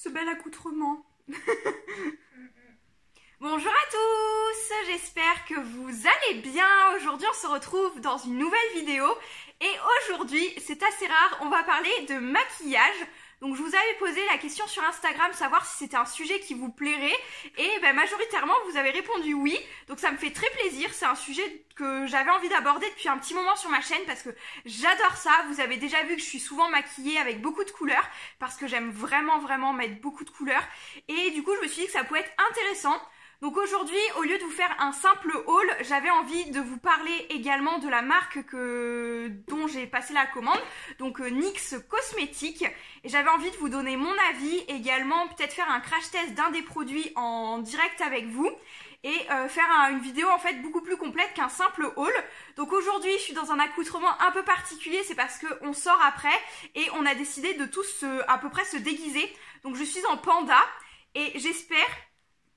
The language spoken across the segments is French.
ce bel accoutrement. Bonjour à tous, j'espère que vous allez bien. Aujourd'hui on se retrouve dans une nouvelle vidéo et aujourd'hui c'est assez rare, on va parler de maquillage. Donc je vous avais posé la question sur Instagram, savoir si c'était un sujet qui vous plairait et majoritairement vous avez répondu oui. Donc ça me fait très plaisir, c'est un sujet que j'avais envie d'aborder depuis un petit moment sur ma chaîne parce que j'adore ça. Vous avez déjà vu que je suis souvent maquillée avec beaucoup de couleurs parce que j'aime vraiment mettre beaucoup de couleurs. Et du coup je me suis dit que ça pouvait être intéressant. Donc aujourd'hui, au lieu de vous faire un simple haul, j'avais envie de vous parler également de la marque dont j'ai passé la commande, donc NYX Cosmétiques. Et j'avais envie de vous donner mon avis, également peut-être faire un crash test d'un des produits en direct avec vous. Et faire une vidéo en fait beaucoup plus complète qu'un simple haul. Donc aujourd'hui je suis dans un accoutrement un peu particulier, c'est parce qu'on sort après et on a décidé de tous à peu près se déguiser. Donc je suis en panda et j'espère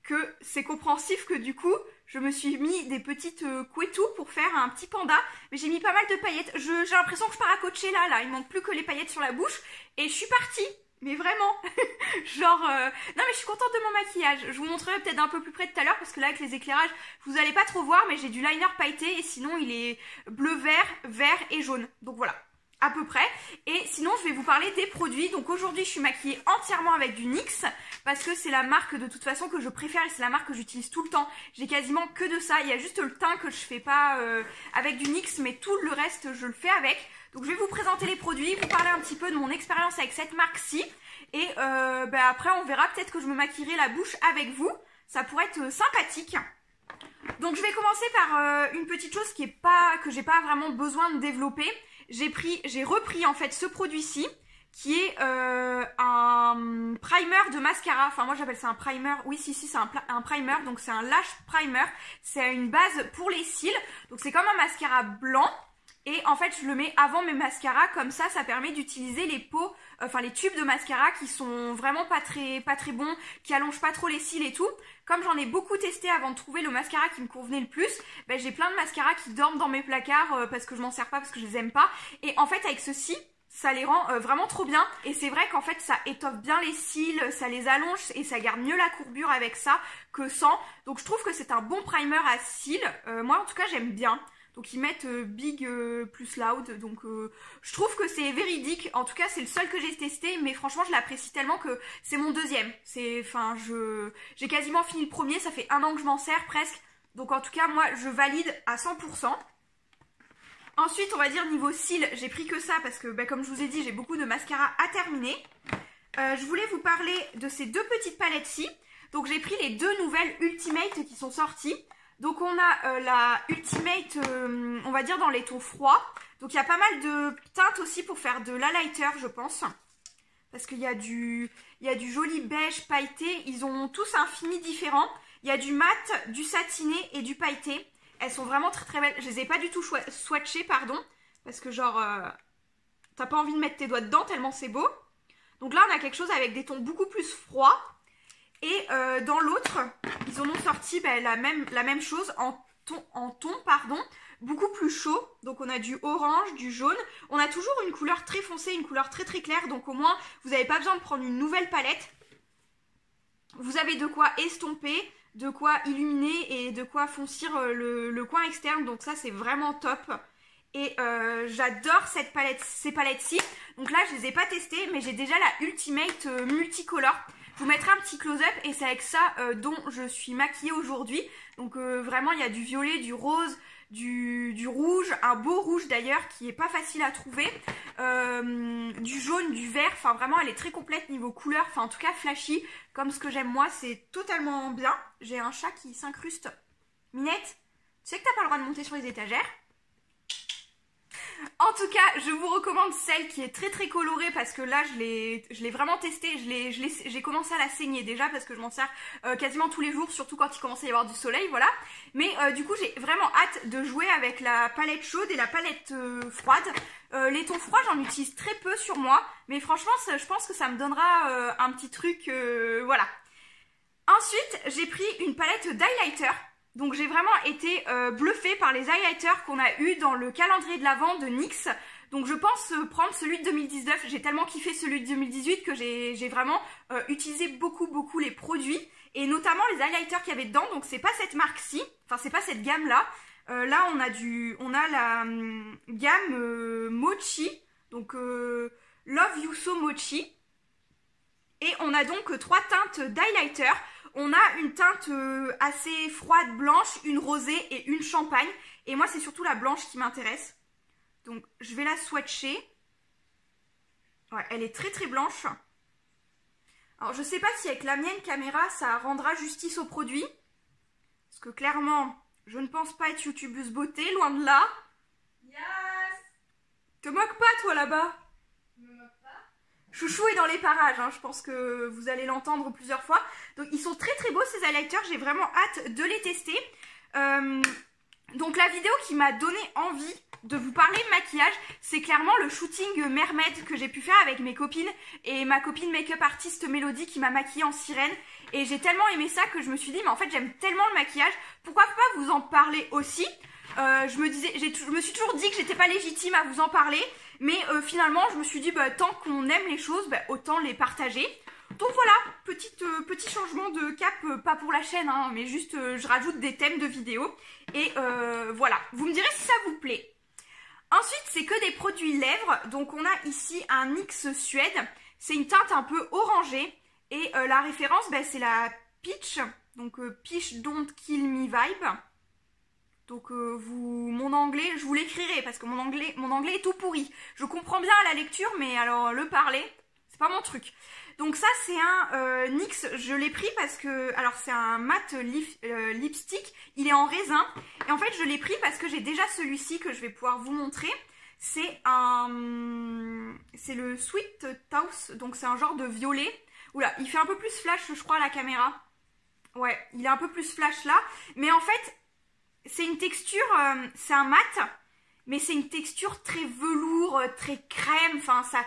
que c'est compréhensif que du coup je me suis mis des petites couetous pour faire un petit panda, mais j'ai mis pas mal de paillettes. J'ai l'impression que je pars à Coachella il manque plus que les paillettes sur la bouche et je suis partie. Mais vraiment, genre, non mais je suis contente de mon maquillage. Je vous montrerai peut-être un peu plus près tout à l'heure parce que là avec les éclairages, vous allez pas trop voir, mais j'ai du liner pailleté et sinon il est bleu, vert et jaune. Donc voilà, à peu près. Et sinon je vais vous parler des produits. Donc aujourd'hui je suis maquillée entièrement avec du NYX parce que c'est la marque de toute façon que je préfère et c'est la marque que j'utilise tout le temps. J'ai quasiment que de ça. Il y a juste le teint que je fais pas avec du NYX, mais tout le reste je le fais avec. Donc je vais vous présenter les produits, vous parler un petit peu de mon expérience avec cette marque-ci. Et après on verra, peut-être que je me maquillerai la bouche avec vous. Ça pourrait être sympathique. Donc je vais commencer par une petite chose que j'ai pas vraiment besoin de développer. J'ai repris en fait ce produit-ci qui est un primer de mascara. Enfin moi j'appelle ça un primer. Oui si c'est un primer, donc c'est un lash primer. C'est une base pour les cils. Donc c'est comme un mascara blanc. Et en fait je le mets avant mes mascaras, comme ça permet d'utiliser les pots, les tubes de mascara qui sont vraiment pas très bons, qui allongent pas trop les cils et tout. Comme j'en ai beaucoup testé avant de trouver le mascara qui me convenait le plus, j'ai plein de mascaras qui dorment dans mes placards parce que je m'en sers pas, parce que je les aime pas. Et en fait avec ceci, ça les rend vraiment trop bien. Et c'est vrai qu'en fait ça étoffe bien les cils, ça les allonge et ça garde mieux la courbure avec ça que sans. Donc je trouve que c'est un bon primer à cils. Moi en tout cas j'aime bien. Donc ils mettent Big plus Loud, donc je trouve que c'est véridique. En tout cas c'est le seul que j'ai testé, mais franchement je l'apprécie tellement que c'est mon deuxième. J'ai quasiment fini le premier, ça fait 1 an que je m'en sers presque. Donc en tout cas moi je valide à 100%. Ensuite on va dire niveau cils, j'ai pris que ça parce que comme je vous ai dit j'ai beaucoup de mascara à terminer. Je voulais vous parler de ces deux petites palettes-ci. Donc j'ai pris les deux nouvelles Ultimate qui sont sorties. Donc on a la Ultimate, on va dire dans les tons froids. Donc il y a pas mal de teintes aussi pour faire de l'highlighter je pense. Parce qu'il y a du joli beige pailleté. Ils ont tous un fini différent. Il y a du mat, du satiné et du pailleté. Elles sont vraiment très belles. Je les ai pas du tout swatchées, pardon. Parce que genre, t'as pas envie de mettre tes doigts dedans tellement c'est beau. Donc là on a quelque chose avec des tons beaucoup plus froids. Et dans l'autre, ils en ont sorti la même chose en ton beaucoup plus chaud. Donc on a du orange, du jaune. On a toujours une couleur très foncée, une couleur très claire. Donc au moins, vous n'avez pas besoin de prendre une nouvelle palette. Vous avez de quoi estomper, de quoi illuminer et de quoi foncir le coin externe. Donc ça, c'est vraiment top. Et j'adore ces palettes-ci. Donc là, je les ai pas testées, mais j'ai déjà la Ultimate Multicolor. Je vous mettrai un petit close-up et c'est avec ça dont je suis maquillée aujourd'hui. Donc vraiment il y a du violet, du rose, du rouge, un beau rouge d'ailleurs qui est pas facile à trouver. Du jaune, du vert, enfin vraiment elle est très complète niveau couleur, enfin en tout cas flashy. Comme ce que j'aime moi, c'est totalement bien. J'ai un chat qui s'incruste. Minette, tu sais que t'as pas le droit de monter sur les étagères? En tout cas, je vous recommande celle qui est très colorée parce que là, je l'ai vraiment testée. J'ai commencé à la saigner déjà parce que je m'en sers quasiment tous les jours, surtout quand il commence à y avoir du soleil, voilà. Mais du coup, j'ai vraiment hâte de jouer avec la palette chaude et la palette froide. Les tons froids, j'en utilise très peu sur moi, mais franchement, je pense que ça me donnera un petit truc, voilà. Ensuite, j'ai pris une palette d'highlighter. Donc j'ai vraiment été bluffée par les highlighters qu'on a eu dans le calendrier de l'Avent de NYX. Donc je pense prendre celui de 2019. J'ai tellement kiffé celui de 2018 que j'ai vraiment utilisé beaucoup les produits. Et notamment les highlighters qu'il y avait dedans. Donc c'est pas cette marque-ci, enfin c'est pas cette gamme-là. Là on a la gamme Mochi. Donc Love You So Mochi. Et on a donc 3 teintes d'highlighter. On a une teinte assez froide blanche, une rosée et une champagne. Et moi c'est surtout la blanche qui m'intéresse. Donc je vais la swatcher. Ouais, elle est très blanche. Alors je sais pas si avec la mienne caméra ça rendra justice au produit. Parce que clairement, je ne pense pas être youtubeuse beauté, loin de là. Yes. Te moque pas toi là-bas. Me moque pas. Chouchou est dans les parages, hein. Je pense que vous allez l'entendre plusieurs fois. Donc ils sont très beaux ces highlighters, j'ai vraiment hâte de les tester. Donc la vidéo qui m'a donné envie de vous parler de maquillage, c'est clairement le shooting mermaid que j'ai pu faire avec mes copines et ma copine make-up artiste Mélodie qui m'a maquillée en sirène. Et j'ai tellement aimé ça que je me suis dit mais en fait j'aime tellement le maquillage, pourquoi pas vous en parler aussi. Je me suis toujours dit que j'étais pas légitime à vous en parler, mais finalement je me suis dit bah, tant qu'on aime les choses, bah, autant les partager. Donc voilà, petit changement de cap, pas pour la chaîne, hein, mais juste je rajoute des thèmes de vidéo. Et voilà, vous me direz si ça vous plaît. Ensuite, c'est que des produits lèvres. Donc on a ici un NYX Suède. C'est une teinte un peu orangée. Et la référence, bah, c'est la Peach. Donc Peach Don't Kill Me Vibe. Donc mon anglais, je vous l'écrirai parce que mon anglais est tout pourri. Je comprends bien à la lecture, mais alors le parler, c'est pas mon truc. Donc ça c'est un NYX, je l'ai pris parce que, alors c'est un matte lipstick, il est en raisin. Et en fait je l'ai pris parce que j'ai déjà celui-ci que je vais pouvoir vous montrer. C'est le Sweet Taupe, donc c'est un genre de violet. Oula, il fait un peu plus flash je crois à la caméra. Ouais, il est un peu plus flash là. Mais en fait, c'est une texture, c'est un mat. Mais c'est une texture très velours, très crème, enfin ça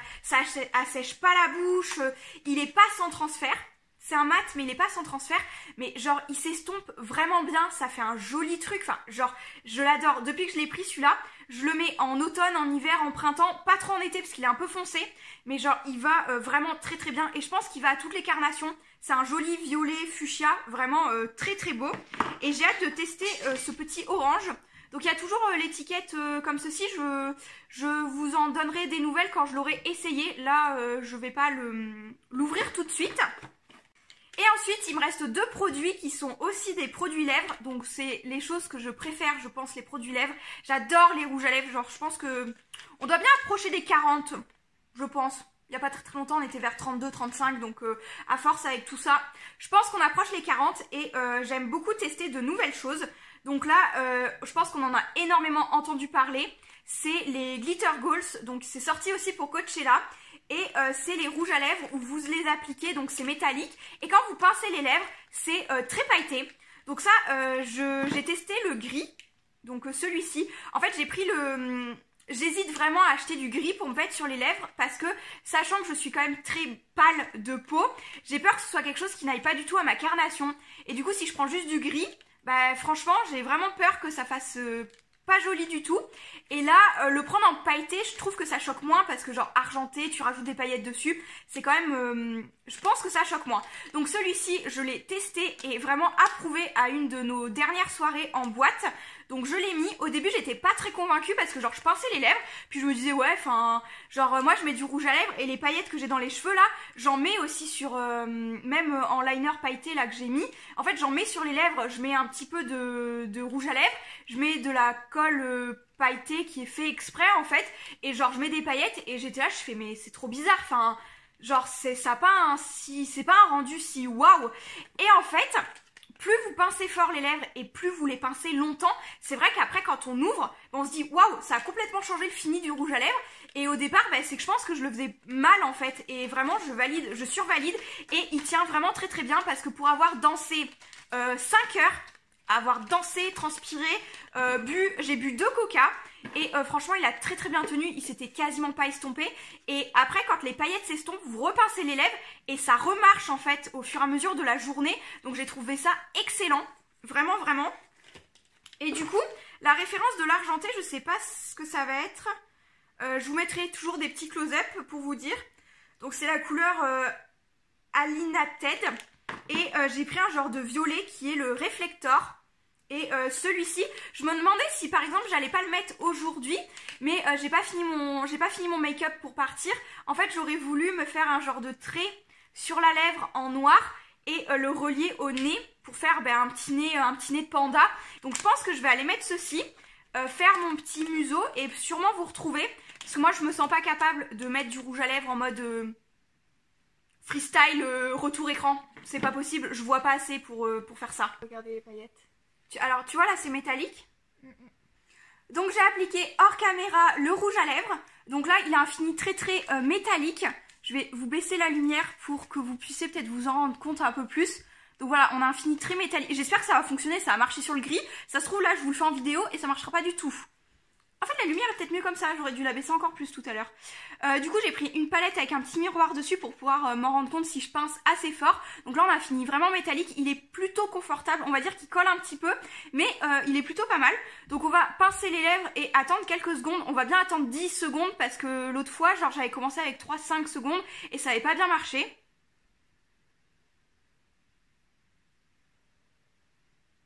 assèche pas la bouche, il est pas sans transfert. C'est un mat mais il est pas sans transfert, mais genre il s'estompe vraiment bien, ça fait un joli truc, enfin genre je l'adore. Depuis que je l'ai pris celui-là, je le mets en automne, en hiver, en printemps, pas trop en été parce qu'il est un peu foncé, mais genre il va vraiment très bien et je pense qu'il va à toutes les carnations. C'est un joli violet fuchsia, vraiment très beau. Et j'ai hâte de tester ce petit orange. Donc il y a toujours l'étiquette comme ceci, je vous en donnerai des nouvelles quand je l'aurai essayé. Là, je vais pas l'ouvrir tout de suite. Et ensuite, il me reste 2 produits qui sont aussi des produits lèvres. Donc c'est les choses que je préfère, je pense, les produits lèvres. J'adore les rouges à lèvres, genre je pense que on doit bien approcher des 40, je pense. Il n'y a pas très longtemps, on était vers 32, 35, donc à force avec tout ça, je pense qu'on approche les 40 et j'aime beaucoup tester de nouvelles choses. Donc là, je pense qu'on en a énormément entendu parler. C'est les Glitter Goals, donc c'est sorti aussi pour Coachella. Et c'est les rouges à lèvres où vous les appliquez, donc c'est métallique. Et quand vous pincez les lèvres, c'est très pailleté. Donc ça, j'ai testé le gris, donc celui-ci. En fait, j'ai pris le... J'hésite vraiment à acheter du gris pour me mettre sur les lèvres parce que, sachant que je suis quand même très pâle de peau, j'ai peur que ce soit quelque chose qui n'aille pas du tout à ma carnation. Et du coup, si je prends juste du gris, bah franchement, j'ai vraiment peur que ça fasse pas joli du tout. Et là, le prendre en pailleté, je trouve que ça choque moins parce que genre argenté, tu rajoutes des paillettes dessus, c'est quand même... je pense que ça choque moins. Donc celui-ci, je l'ai testé et vraiment approuvé à une de nos dernières soirées en boîte. Donc je l'ai mis, au début j'étais pas très convaincue parce que genre je pinçais les lèvres, puis je me disais ouais, enfin, genre moi je mets du rouge à lèvres et les paillettes que j'ai dans les cheveux là, j'en mets aussi sur, même en liner pailleté là que j'ai mis, en fait j'en mets sur les lèvres, je mets un petit peu de rouge à lèvres, je mets de la colle pailletée qui est fait exprès en fait, et genre je mets des paillettes et j'étais là, je fais mais c'est trop bizarre, enfin, genre c'est pas un rendu si waouh, et en fait... Plus vous pincez fort les lèvres et plus vous les pincez longtemps, c'est vrai qu'après quand on ouvre, on se dit waouh, ça a complètement changé le fini du rouge à lèvres. Et au départ, c'est que je pense que je le faisais mal en fait. Et vraiment, je survalide. Et il tient vraiment très bien parce que pour avoir dansé 5 heures, avoir dansé, transpiré, j'ai bu 2 coca. Et franchement, il a très bien tenu, il s'était quasiment pas estompé. Et après, quand les paillettes s'estompent, vous repincez les lèvres et ça remarche en fait au fur et à mesure de la journée. Donc j'ai trouvé ça excellent, vraiment. Et du coup, la référence de l'argenté, je sais pas ce que ça va être. Je vous mettrai toujours des petits close-up pour vous dire. Donc c'est la couleur Alinated. Et j'ai pris un genre de violet qui est le Reflector. Et celui-ci, je me demandais si par exemple j'allais pas le mettre aujourd'hui, mais j'ai pas fini mon make-up pour partir. En fait, j'aurais voulu me faire un genre de trait sur la lèvre en noir et le relier au nez pour faire un petit nez de panda. Donc je pense que je vais aller mettre ceci, faire mon petit museau et sûrement vous retrouver. Parce que moi je me sens pas capable de mettre du rouge à lèvres en mode freestyle retour écran. C'est pas possible, je vois pas assez pour faire ça. Regardez les paillettes. Alors tu vois là c'est métallique. Donc j'ai appliqué hors caméra le rouge à lèvres. Donc là il a un fini très métallique. Je vais vous baisser la lumière pour que vous puissiez peut-être vous en rendre compte un peu plus. Donc voilà, on a un fini très métallique. J'espère que ça va fonctionner, ça va marcher sur le gris. Ça se trouve là je vous le fais en vidéo et ça marchera pas du tout. En fait la lumière est peut-être mieux comme ça, j'aurais dû la baisser encore plus tout à l'heure. Du coup j'ai pris une palette avec un petit miroir dessus pour pouvoir m'en rendre compte si je pince assez fort. Donc là on a fini vraiment métallique, il est plutôt confortable, on va dire qu'il colle un petit peu, mais il est plutôt pas mal. Donc on va pincer les lèvres et attendre quelques secondes, on va bien attendre 10 secondes parce que l'autre fois genre j'avais commencé avec 3-5 secondes et ça avait pas bien marché.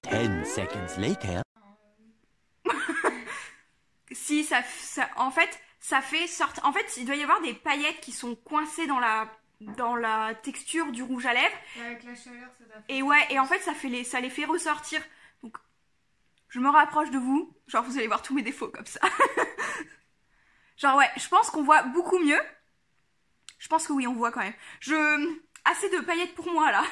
10 seconds later. Si en fait ça fait sortir. En fait il doit y avoir des paillettes qui sont coincées dans la texture du rouge à lèvres. Avec la chaleur ça doit faire. Et ouais, et en fait ça les fait ressortir. Donc je me rapproche de vous, genre vous allez voir tous mes défauts comme ça. Genre ouais, je pense qu'on voit beaucoup mieux. Je pense que oui, on voit quand même. Assez de paillettes pour moi là.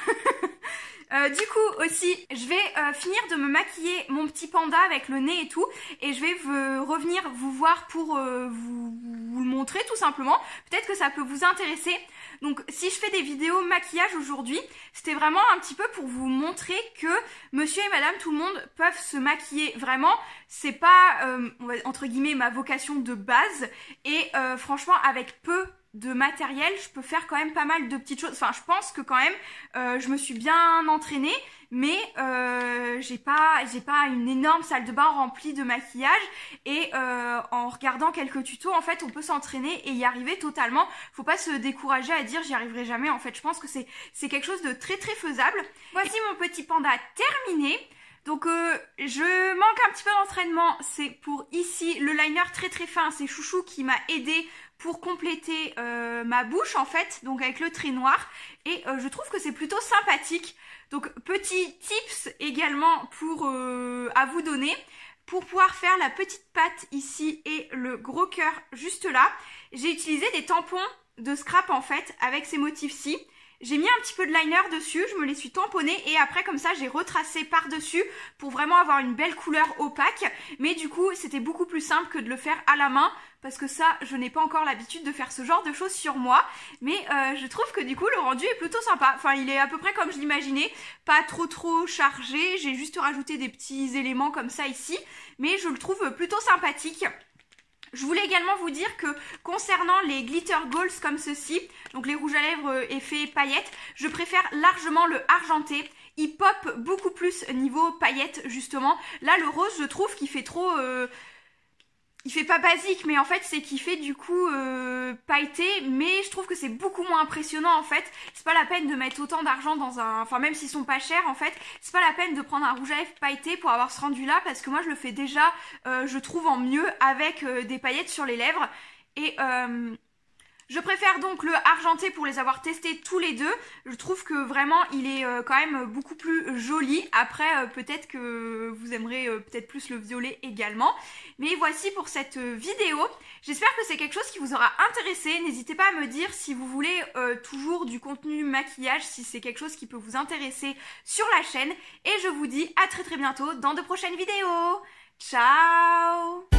Du coup aussi, je vais finir de me maquiller mon petit panda avec le nez et tout. Et je vais revenir vous voir pour vous le montrer tout simplement. Peut-être que ça peut vous intéresser. Donc si je fais des vidéos maquillage aujourd'hui, c'était vraiment un petit peu pour vous montrer que monsieur et madame tout le monde peuvent se maquiller. Vraiment, c'est pas, entre guillemets, ma vocation de base. Et franchement, avec peu de matériel, je peux faire quand même pas mal de petites choses. Enfin, je pense que quand même, je me suis bien entraînée, mais j'ai pas une énorme salle de bain remplie de maquillage. Et en regardant quelques tutos, en fait, on peut s'entraîner et y arriver totalement. Faut pas se décourager à dire j'y arriverai jamais. En fait, je pense que c'est quelque chose de très faisable. Voici mon petit panda terminé. Donc je manque un petit peu d'entraînement, c'est pour ici le liner très fin, c'est Chouchou qui m'a aidé pour compléter ma bouche en fait, donc avec le trait noir, et je trouve que c'est plutôt sympathique. Donc petit tips également à vous donner, pour pouvoir faire la petite patte ici et le gros cœur juste là, j'ai utilisé des tampons de scrap en fait avec ces motifs-ci. J'ai mis un petit peu de liner dessus, je me les suis tamponnés et après comme ça j'ai retracé par-dessus pour vraiment avoir une belle couleur opaque. Mais du coup c'était beaucoup plus simple que de le faire à la main parce que ça je n'ai pas encore l'habitude de faire ce genre de choses sur moi. Mais je trouve que du coup le rendu est plutôt sympa. Enfin il est à peu près comme je l'imaginais, pas trop chargé. J'ai juste rajouté des petits éléments comme ça ici. Mais je le trouve plutôt sympathique. Je voulais également vous dire que concernant les glitter goals comme ceci, donc les rouges à lèvres effet paillettes, je préfère largement le argenté. Il pop beaucoup plus niveau paillettes justement. Là le rose je trouve qu'il fait trop... il fait pas basique mais en fait c'est qu'il fait du coup pailleté, mais je trouve que c'est beaucoup moins impressionnant en fait. C'est pas la peine de mettre autant d'argent dans un... Enfin même s'ils sont pas chers en fait, c'est pas la peine de prendre un rouge à lèvres pailleté pour avoir ce rendu là, parce que moi je le fais déjà je trouve en mieux avec des paillettes sur les lèvres. Et je préfère donc le argenté pour les avoir testés tous les deux. Je trouve que vraiment il est quand même beaucoup plus joli. Après peut-être que vous aimerez peut-être plus le violet également. Mais voici pour cette vidéo. J'espère que c'est quelque chose qui vous aura intéressé. N'hésitez pas à me dire si vous voulez toujours du contenu maquillage, si c'est quelque chose qui peut vous intéresser sur la chaîne. Et je vous dis à très bientôt dans de prochaines vidéos. Ciao!